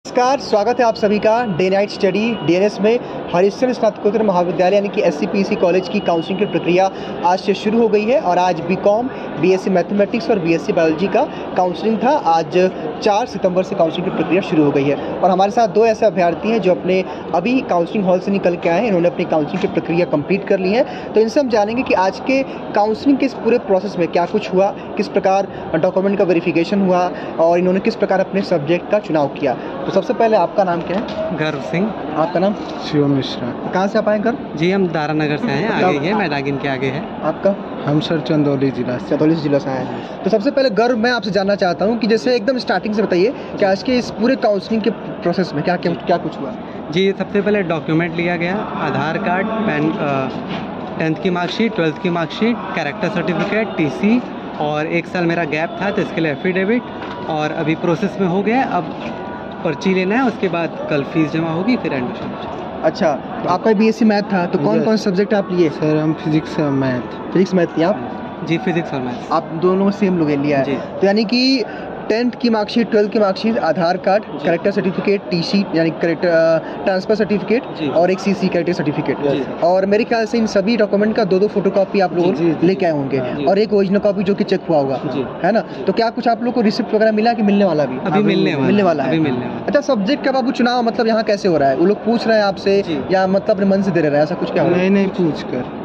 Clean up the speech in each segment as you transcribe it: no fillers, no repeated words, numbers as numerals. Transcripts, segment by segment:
नमस्कार, स्वागत है आप सभी का डे नाइट स्टडी डीएनएस में। हरिश्चंद्र स्नातकोत्तर महाविद्यालय यानी कि एससीपीसी कॉलेज की काउंसलिंग की प्रक्रिया आज से शुरू हो गई है और आज बीकॉम, बीएससी मैथमेटिक्स और बीएससी बायोलॉजी का काउंसलिंग था। आज 4 सितंबर से काउंसलिंग की प्रक्रिया शुरू हो गई है और हमारे साथ दो ऐसे अभ्यर्थी हैं जो अपने अभी काउंसलिंग हॉल से निकल के आए हैं। इन्होंने अपनी काउंसलिंग की प्रक्रिया कंप्लीट कर ली है, तो इनसे हम जानेंगे कि आज के काउंसलिंग के इस पूरे प्रोसेस में क्या कुछ हुआ, किस प्रकार डॉक्यूमेंट का वेरिफिकेशन हुआ और इन्होंने किस प्रकार अपने सब्जेक्ट का चुनाव किया। तो सबसे पहले आपका नाम क्या है? गर्व सिंह। आपका नाम? शिवम मिश्रा। कहाँ से आप आए घर? जी हम दारानगर से हैं, आगे ही है, मैदागिन के आगे है। आपका? हम सर चंदौली जिला से। चंदौली जिला से आए हैं। तो सबसे पहले गर्व, मैं आपसे जानना चाहता हूँ कि जैसे एकदम स्टार्टिंग से बताइए कि आज के इस पूरे काउंसलिंग के प्रोसेस में क्या कुछ हुआ। जी सबसे पहले डॉक्यूमेंट लिया गया, आधार कार्ड, पैन, 10th की मार्कशीट, 12th की मार्कशीट, कैरेक्टर सर्टिफिकेट, टीसी और 1 साल मेरा गैप था तो इसके लिए एफिडेविट और अभी प्रोसेस में हो गया। अब पर्ची लेना है, उसके बाद कल फीस जमा होगी, फिर एडमिशन। अच्छा, तो आपका बीएससी मैथ था, तो कौन कौन सब्जेक्ट आप लिए? सर हम फिजिक्स और मैथ। फिजिक्स मैथ लिया आप? जी फिजिक्स और मैथ। आप दोनों सेम लोग लिया है, तो यानी कि 10th की मार्कशीट, 12th की मार्कशीट, आधार कार्ड, कैरेक्टर सर्टिफिकेट, टीसी यानी कैरेक्टर ट्रांसफर सर्टिफिकेट और एक सीसी कैरेक्टर सर्टिफिकेट। और मेरे ख्याल से इन सभी डॉक्यूमेंट का 2-2 फोटोकॉपी आप लोग लेके आए होंगे और एक ओरिजिनल कॉपी जो कि चेक हुआ होगा, है ना? तो क्या कुछ आप लोग को रिसिप्ट वगैरह मिला कि मिलने वाला भी? अभी मिलने वाला है। अच्छा, सब्जेक्ट का बाबू चुनाव मतलब यहाँ कैसे हो रहा है? वो लोग पूछ रहे हैं आपसे या मतलब अपने मन से दे रहे हैं, ऐसा कुछ क्या? नहीं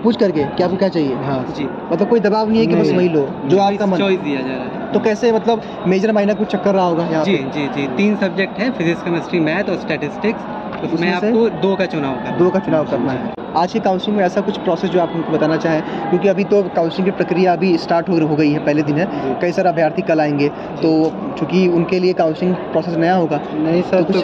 पूछ करके कि आपको क्या चाहिए? हाँ जी, मतलब कोई दबाव नहीं है कि बस वही लो जो आपका मन चॉइस दिया जा रहा है। तो कैसे मतलब मेजर माइनर कुछ चक्कर रहा होगा यहाँ? जी 3 सब्जेक्ट हैं, फिजिक्स, केमिस्ट्री, मैथ और स्टैटिस्टिक्स। उसमें आपको 2 का चुनाव करना है। आज की काउंसलिंग में ऐसा कुछ प्रोसेस जो आप उनको बताना चाहें, क्योंकि अभी तो काउंसलिंग की प्रक्रिया अभी स्टार्ट हो गई है, पहले दिन है, कई सारे अभ्यर्थी कल आएंगे, तो चूँकि उनके लिए काउंसलिंग प्रोसेस नया होगा। नहीं सर, तो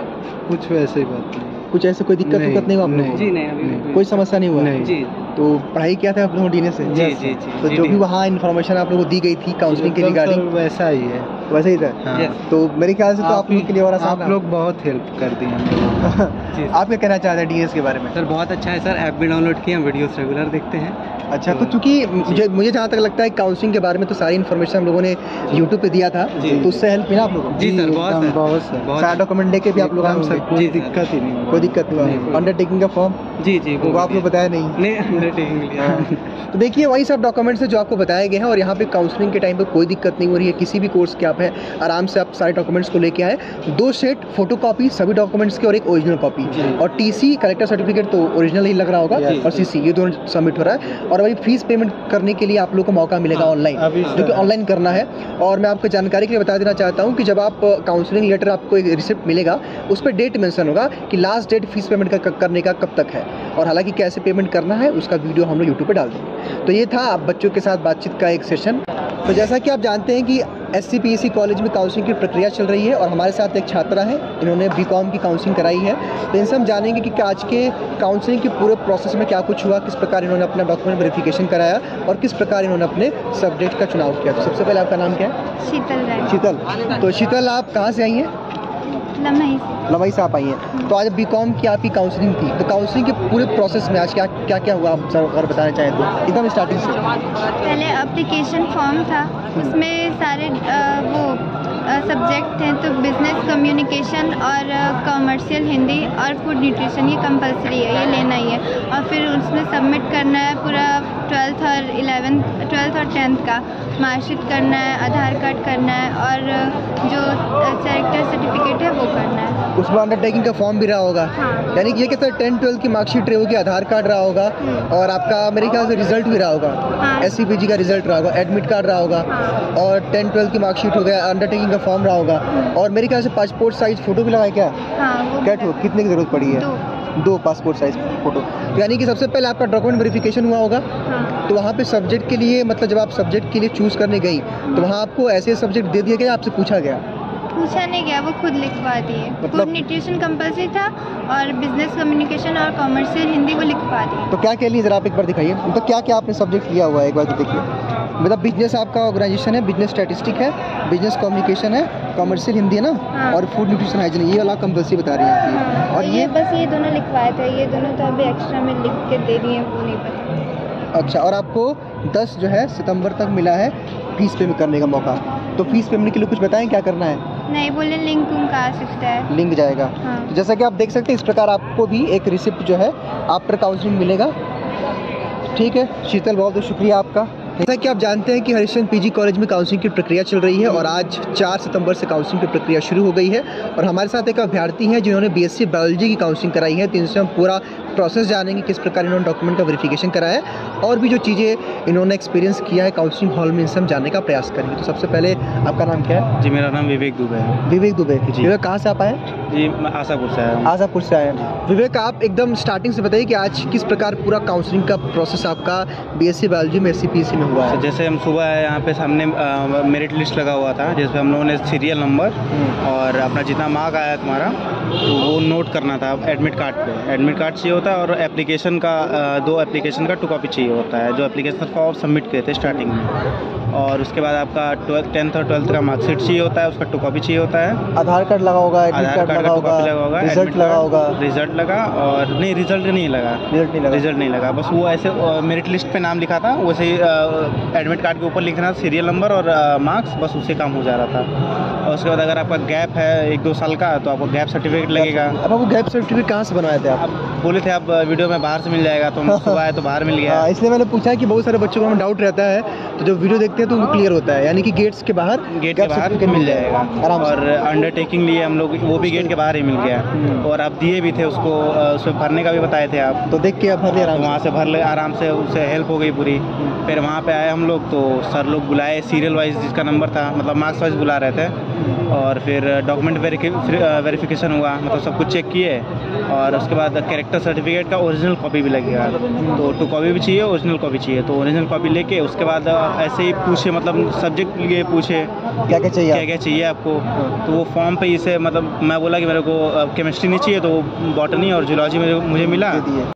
कुछ वैसे ही बात नहीं। कुछ ऐसे कोई दिक्कत नहीं हुआ? जी नहीं, कोई समस्या नहीं हुआ? जी। तो पढ़ाई किया था आप लोगों ने से? जी। तो जो भी वहाँ इन्फॉर्मेशन आप लोगों को दी गई थी काउंसलिंग के रिगार्डिंग, वैसा ही है? वैसे ही था। हाँ। तो मेरे ख्याल से तो आप लोग के लिए और आसान। आप लोग बहुत हेल्प कर दी हमें। आप क्या कहना चाहते हैं डीएस के बारे में? सर बहुत अच्छा है सर, ऐप भी डाउनलोड किए, हम वीडियोस रेगुलर देखते हैं। अच्छा, तो चूँकि मुझे जहाँ तक लगता है काउंसलिंग के बारे में तो सारी इन्फॉर्मेशन हम लोगों ने यूट्यूब पे दिया था, तो उससे हेल्प मिला आप लोगों को? जी सर, बहुत सारा डॉक्यूमेंट लेके भी आप लोग आए सर, कोई दिक्कत ही नहीं। कोई दिक्कत नहीं? अंडरटेकिंग का फॉर्म? जी वो आप लोग बताया नहीं अंडरटेकिंग लिया। तो देखिए वही सब डॉक्यूमेंट्स है जो आपको बताए गए हैं और यहाँ पे काउंसलिंग के टाइम पे कोई दिक्कत नहीं हो रही है। किसी भी कोर्स के आप हैं, आराम से आप सारे डॉक्यूमेंट्स को लेके आए। 2 सेट फोटोकॉपी सभी डॉक्यूमेंट्स के और एक ओरिजिनल कॉपी और टीसी कैरेक्टर सर्टिफिकेट तो ओरिजिनल ही लग रहा होगा और सीसी, ये दोनों सबमिट हो रहा है। और वही फीस पेमेंट करने के लिए आप लोग को मौका मिलेगा ऑनलाइन, जो कि ऑनलाइन करना है। और मैं आपको जानकारी के लिए बता देना चाहता हूँ कि जब आप काउंसलिंग लेटर आपको एक रिसिप्ट मिलेगा, उस पर डेट मेंशन होगा कि लास्ट डेट फीस पेमेंट करने का कब तक है और हालांकि कैसे पेमेंट करना है उसका वीडियो हम लोग यूट्यूब पे डाल देंगे। तो ये था आप बच्चों के साथ बातचीत का एक सेशन। तो जैसा कि आप जानते हैं कि एससीपीसी कॉलेज में काउंसलिंग की प्रक्रिया चल रही है और हमारे साथ एक छात्रा है, इन्होंने बीकॉम की काउंसलिंग कराई है। तो इनसे हम जानेंगे कि आज के काउंसलिंग के पूरे प्रोसेस में क्या कुछ हुआ, किस प्रकार इन्होंने अपना डॉक्यूमेंट वेरिफिकेशन कराया और किस प्रकार इन्होंने अपने सब्जेक्ट का चुनाव किया। तो सबसे पहले आपका नाम क्या है? शीतल। तो शीतल, आप कहाँ से आई हैं? लमई से आप आई हैं। तो आज बीकॉम की आपकी काउंसलिंग थी, तो काउंसलिंग के पूरे प्रोसेस में आज क्या हुआ आप सर अगर बताना चाहें तो एकदम स्टार्टिंग से? पहले एप्लीकेशन फॉर्म था, उसमें सारे वो सब्जेक्ट हैं, तो बिजनेस कम्युनिकेशन और कॉमर्शियल हिंदी और फूड न्यूट्रिशन, ये कंपलसरी है, ये लेना ही है। और फिर उसमें सबमिट करना है पूरा 12th और 10th का मार्कशीट करना है, आधार कार्ड करना है और जो कैरेक्टर सर्टिफिकेट है वो करना है। उसमें अंडरटेकिंग का फॉर्म भी रहा होगा? हाँ। यानी कि ये क्या सर 10th-12th की मार्कशीट रही होगी, आधार कार्ड रहा होगा और आपका मेरे ख्याल से रिजल्ट भी रहा होगा। हाँ। एससीपीजी का रिजल्ट रहा होगा, एडमिट कार्ड रहा होगा। हाँ। और 10th-12th की मार्कशीट हो गया, अंडरटेकिंग का फॉर्म रहा होगा और मेरे ख्याल से पासपोर्ट साइज फोटो भी लगाए क्या? हाँ, वो कितने की जरूरत पड़ी है? 2 पासपोर्ट साइज फोटो। तो यानी कि सबसे पहले आपका डॉक्यूमेंट वेरिफिकेशन हुआ होगा। हाँ। तो वहाँ पे सब्जेक्ट के लिए मतलब जब आप सब्जेक्ट के लिए चूज़ करने गई तो वहाँ आपको ऐसे सब्जेक्ट दे दिया गया, आपसे पूछा नहीं गया, वो खुद लिखवा दिए। मतलब फूड न्यूट्रिशन कंपलसरी था और बिजनेस कम्युनिकेशन और कॉमर्शियल हिंदी वो लिखवा दिए। तो क्या लिए ज़रा आप एक बार दिखाइए, मतलब क्या आपने सब्जेक्ट लिया हुआ है एक बार तो देखिए। मतलब बिजनेस आपका ऑर्गेनाइजेशन है, बिजनेस स्टैटिस्टिक है, बिजनेस कम्युनिकेशन है, कॉमर्शियल हिंदी है ना? हाँ। और फूड न्यूट्रिशन हाइजीन, ये वाला कंपलसरी बता रही हैं आप। हाँ, और ये बस ये दोनों लिखवाए थे, ये दोनों तो अभी एक्स्ट्रा में लिख के दे दिए, वो नहीं पता। अच्छा, और आपको 10 सितंबर तक मिला है फीस पेमेंट करने का मौका। तो फीस पेमेंट के लिए कुछ बताएं क्या करना है? नहीं, बोले लिंक उनका आ सकता है। लिंक जाएगा। हाँ। तो जैसा कि आप देख सकते हैं इस प्रकार आपको भी एक रिसिप्ट जो है आफ्टर काउंसलिंग मिलेगा। ठीक है शीतल, बहुत बहुत शुक्रिया आपका। जैसा कि आप जानते हैं कि हरिश्चंद्र पीजी कॉलेज में काउंसलिंग की प्रक्रिया चल रही है और आज 4 सितंबर से काउंसलिंग की प्रक्रिया शुरू हो गई है और हमारे साथ एक अभ्यर्थी हैं जिन्होंने बीएससी बायोलॉजी की काउंसलिंग कराई है। तो इनसे हम पूरा प्रोसेस जानेंगे किस प्रकार इन्होंने डॉक्यूमेंट का वेरिफिकेशन कराया है और भी जो चीज़ें इन्होंने एक्सपीरियंस किया है काउंसलिंग हॉल में, इनसे हम जानने का प्रयास करेंगे। तो सबसे पहले आपका नाम क्या है? जी मेरा नाम विवेक दुबे है। विवेक दुबे जी। विवेक कहाँ से आप आए? जी मैं आशापुर से आया हूँ। आशापुर से आए हैं। विवेक आप एकदम स्टार्टिंग से बताइए कि आज किस प्रकार पूरा काउंसलिंग का प्रोसेस आपका बीएससी बायोलॉजी में एससीपीसी में हुआ है? जैसे हम सुबह आए यहाँ पे सामने मेरिट लिस्ट लगा हुआ था जिसमें हम लोगों ने सीरियल नंबर और अपना जितना मार्क आया तुम्हारा वो नोट करना था एडमिट कार्ड पे। एडमिट कार्ड चाहिए होता है और एप्लीकेशन का 2 एप्लीकेशन का 2 कॉपी चाहिए होता है जो एप्लीकेशन फॉर्म सबमिट किए थे स्टार्टिंग में। और उसके बाद आपका 10th और 12th का मार्कशीट चाहिए होता है, उसका 2 कॉपी चाहिए होता है। आधार कार्ड लगा होगा, एडमिट कार्ड लगा होगा, रिजल्ट लगा होगा। रिजल्ट लगा और नहीं रिजल्ट नहीं लगा। रिजल्ट नहीं लगा, बस वो ऐसे मेरिट लिस्ट पे नाम लिखा था वैसे ही एडमिट कार्ड के ऊपर लिखना था सीरियल नंबर और मार्क्स, बस उससे काम हो जा रहा था। और उसके बाद अगर आपका गैप है 1-2 साल का तो आपको गैप सर्टिफिकेट लगेगा। अब आपको गैप सर्टिफिकेट कहाँ से बनवाए थे आप? बोले थे आप वीडियो में बाहर से मिल जाएगा, तो हम सुबह आए तो बाहर मिल गया। इसलिए मैंने पूछा कि बहुत सारे बच्चों को हमें डाउट रहता है तो जब वीडियो देखते हैं तो उनको क्लियर होता है, यानी कि गेट के बाहर मिल जाएगा आराम से। और अंडरटेकिंग लिए हम लोग वो भी गेट के बाहर ही मिल गया और आप दिए भी थे उसको, उसमें भरने का भी बताए थे आप, तो देख के आप भर ले आराम से। वहाँ से भर ले आराम से, उससे हेल्प हो गई पूरी। फिर वहाँ पे आए हम लोग तो सर लोग बुलाए सीरियल वाइज जिसका नंबर था, मतलब मार्क्स वाइज बुला रहे थे। और फिर डॉक्यूमेंट वेरिफिकेशन हुआ, मतलब सब कुछ चेक किए और उसके बाद कैरेक्टर सर्टिफिकेट का ओरिजिनल कॉपी भी लगेगा। तो 2 कॉपी भी चाहिए, ओरिजिनल कॉपी चाहिए। तो ओरिजिनल कॉपी लेके उसके बाद ऐसे ही पूछे, मतलब सब्जेक्ट लिए पूछे क्या क्या चाहिए आपको। तो वो फॉर्म पे इसे, मतलब मैं बोला कि मेरे को केमिस्ट्री नहीं चाहिए तो बॉटनी और जूलॉजी में मुझे मिला।